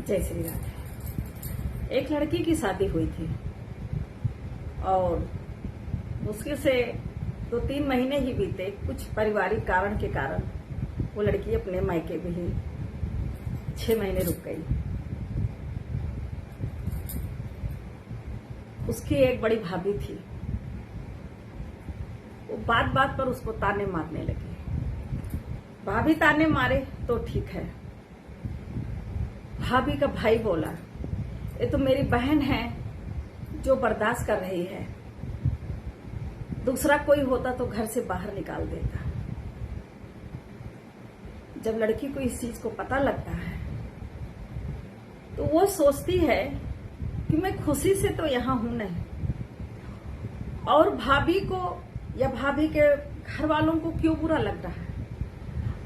जय श्री राधे। एक लड़की की शादी हुई थी और मुश्किल से 2-3 महीने ही बीते। कुछ पारिवारिक कारण के कारण वो लड़की अपने मायके में ही 6 महीने रुक गई। उसकी एक बड़ी भाभी थी, वो बात बात पर उसको ताने मारने लगी। भाभी ताने मारे तो ठीक है, भाभी का भाई बोला ये तो मेरी बहन है जो बर्दाश्त कर रही है, दूसरा कोई होता तो घर से बाहर निकाल देता। जब लड़की को इस चीज को पता लगता है तो वो सोचती है कि मैं खुशी से तो यहां हूं नहीं, और भाभी को या भाभी के घर वालों को क्यों बुरा लग रहा है।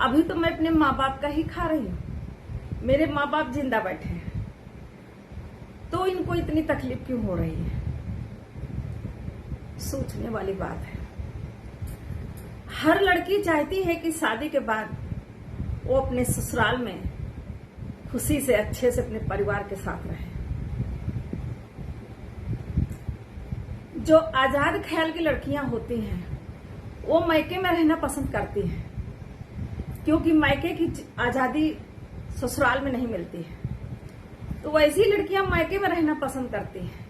अभी तो मैं अपने माँ बाप का ही खा रही हूं, मेरे माँ बाप जिंदा बैठे हैं, तो इनको इतनी तकलीफ क्यों हो रही है। सोचने वाली बात है। हर लड़की चाहती है कि शादी के बाद वो अपने ससुराल में खुशी से अच्छे से अपने परिवार के साथ रहे। जो आजाद ख्याल की लड़कियां होती हैं वो मायके में रहना पसंद करती हैं, क्योंकि मायके की आजादी ससुराल में नहीं मिलती है, तो वैसी लड़कियां मायके में रहना पसंद करती हैं।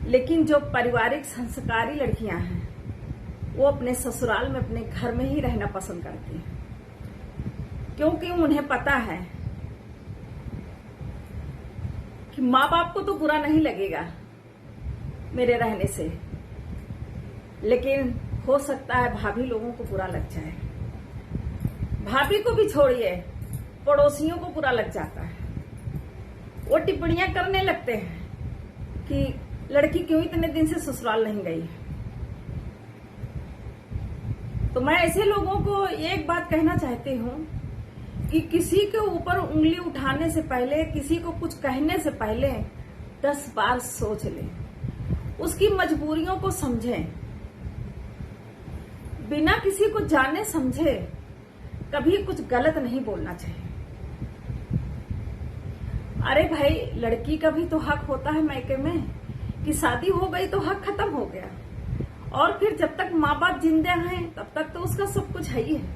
लेकिन जो पारिवारिक संस्कारी लड़कियां हैं वो अपने ससुराल में अपने घर में ही रहना पसंद करती हैं, क्योंकि उन्हें पता है कि माँ बाप को तो बुरा नहीं लगेगा मेरे रहने से, लेकिन हो सकता है भाभी लोगों को बुरा लग जाए। भाभी को भी छोड़िए, पड़ोसियों को बुरा लग जाता है। वो टिप्पणियां करने लगते हैं कि लड़की क्यों इतने दिन से ससुराल नहीं गई। तो मैं ऐसे लोगों को एक बात कहना चाहती हूं कि किसी के ऊपर उंगली उठाने से पहले, किसी को कुछ कहने से पहले 10 बार सोच लें, उसकी मजबूरियों को समझें। बिना किसी को जाने समझे कभी कुछ गलत नहीं बोलना चाहिए। अरे भाई, लड़की का भी तो हक होता है मायके में, कि शादी हो गई तो हक खत्म हो गया, और फिर जब तक माँ बाप जिंदे हैं तब तक तो उसका सब कुछ है ही है।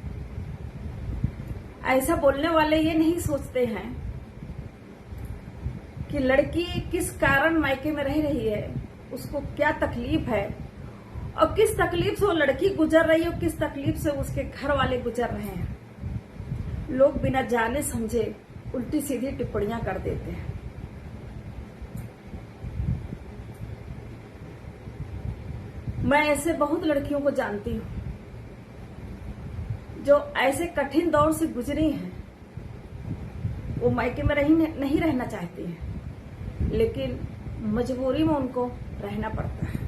ऐसा बोलने वाले ये नहीं सोचते हैं कि लड़की किस कारण मायके में रह रही है, उसको क्या तकलीफ है, और किस तकलीफ से वो लड़की गुजर रही है और किस तकलीफ से उसके घर वाले गुजर रहे हैं। लोग बिना जाने समझे उल्टी सीधी टिप्पणियां कर देते हैं। मैं ऐसे बहुत लड़कियों को जानती हूं जो ऐसे कठिन दौर से गुजरी हैं। वो मायके में नहीं रहना चाहती हैं, लेकिन मजबूरी में उनको रहना पड़ता है।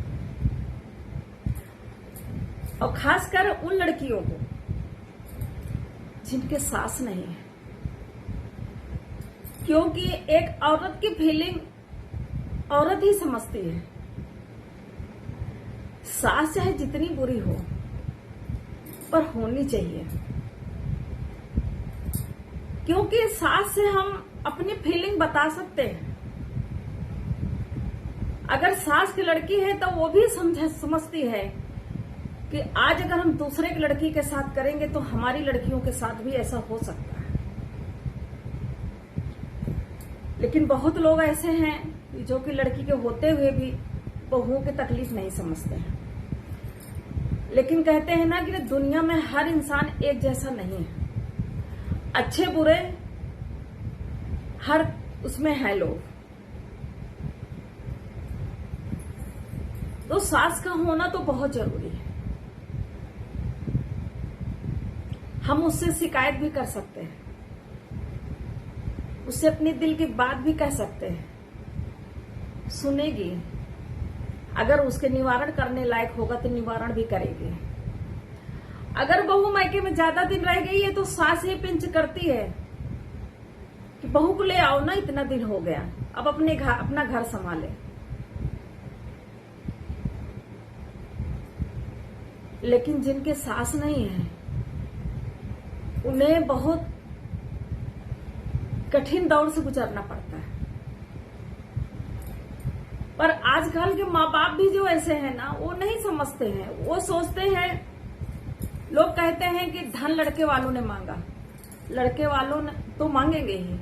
और खासकर उन लड़कियों को जिनके सास नहीं है, क्योंकि एक औरत की फीलिंग औरत ही समझती है। सास चाहे जितनी बुरी हो पर होनी चाहिए, क्योंकि सास से हम अपनी फीलिंग बता सकते हैं। अगर सास की लड़की है तो वो भी समझती है कि आज अगर हम दूसरे की लड़की के साथ करेंगे तो हमारी लड़कियों के साथ भी ऐसा हो सकता है। लेकिन बहुत लोग ऐसे हैं जो कि लड़की के होते हुए भी बहुओं की तकलीफ नहीं समझते हैं। लेकिन कहते हैं ना कि दुनिया में हर इंसान एक जैसा नहीं है, अच्छे बुरे हर उसमें है लोग। तो सास का होना तो बहुत जरूरी है। हम उससे शिकायत भी कर सकते हैं, उससे अपने दिल की बात भी कह सकते हैं, सुनेगी। अगर उसके निवारण करने लायक होगा तो निवारण भी करेगी। अगर बहू मायके में ज्यादा दिन रह गई है तो सास ही पिंच करती है कि बहू को ले आओ ना, इतना दिन हो गया, अब अपना घर संभाले। लेकिन जिनके सास नहीं है उन्हें बहुत कठिन दौर से गुजरना पड़ता है। पर आजकल के माँ बाप भी जो ऐसे हैं ना, वो नहीं समझते हैं। वो सोचते हैं, लोग कहते हैं कि धन लड़के वालों ने मांगा, लड़के वालों ने तो मांगेंगे ही,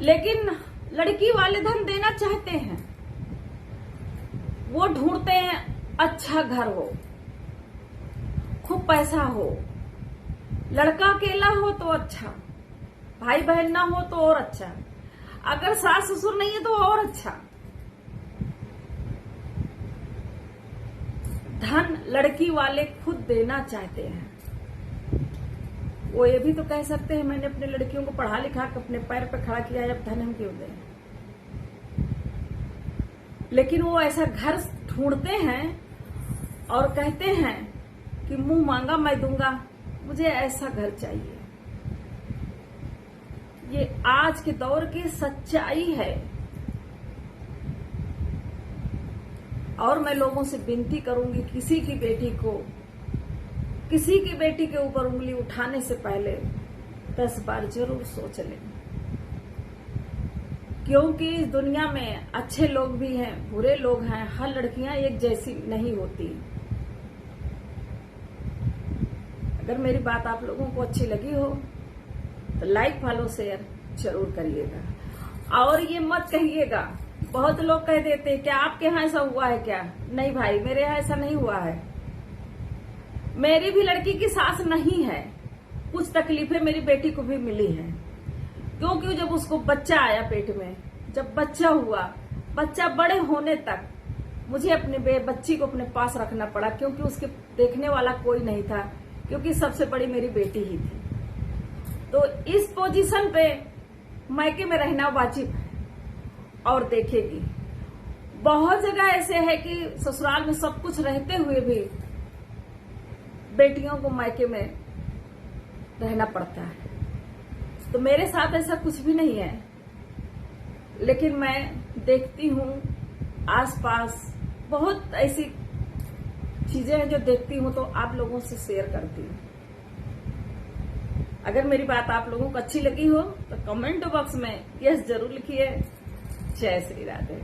लेकिन लड़की वाले धन देना चाहते हैं। वो ढूंढते हैं अच्छा घर हो, खूब पैसा हो, लड़का अकेला हो तो अच्छा, भाई बहन ना हो तो और अच्छा, अगर सास ससुर नहीं है तो और अच्छा। धन लड़की वाले खुद देना चाहते हैं। वो ये भी तो कह सकते हैं, मैंने अपने लड़कियों को पढ़ा लिखा के अपने पैर पे खड़ा किया है, अब धन हम क्यों दें। लेकिन वो ऐसा घर ढूंढते हैं और कहते हैं कि मुंह मांगा मैं दूंगा, मुझे ऐसा घर चाहिए। ये आज के दौर की सच्चाई है। और मैं लोगों से विनती करूंगी, किसी की बेटी के ऊपर उंगली उठाने से पहले 10 बार जरूर सोच लें, क्योंकि इस दुनिया में अच्छे लोग भी हैं, बुरे लोग हैं। हर लड़कियां एक जैसी नहीं होती। अगर मेरी बात आप लोगों को अच्छी लगी हो तो लाइक फॉलो शेयर जरूर करिएगा। और ये मत कहिएगा, बहुत लोग कह देते हैं क्या आपके यहाँ ऐसा हुआ है क्या। नहीं भाई, मेरे यहाँ ऐसा नहीं हुआ है। मेरी भी लड़की की सास नहीं है। कुछ तकलीफें मेरी बेटी को भी मिली हैं, क्योंकि जब उसको बच्चा आया पेट में, जब बच्चा हुआ, बच्चा बड़े होने तक मुझे अपने बच्ची को अपने पास रखना पड़ा, क्योंकि उसके देखने वाला कोई नहीं था, क्योंकि सबसे बड़ी मेरी बेटी ही थी। तो इस पोजीशन पे मायके में रहना वाजिब है। और देखेगी, बहुत जगह ऐसे है कि ससुराल में सब कुछ रहते हुए भी बेटियों को मायके में रहना पड़ता है। तो मेरे साथ ऐसा कुछ भी नहीं है, लेकिन मैं देखती हूँ आसपास बहुत ऐसी चीजें हैं जो देखती हूँ तो आप लोगों से शेयर करती हूँ। अगर मेरी बात आप लोगों को अच्छी लगी हो तो कमेंट बॉक्स में यस जरूर लिखिए। जय श्री राधे।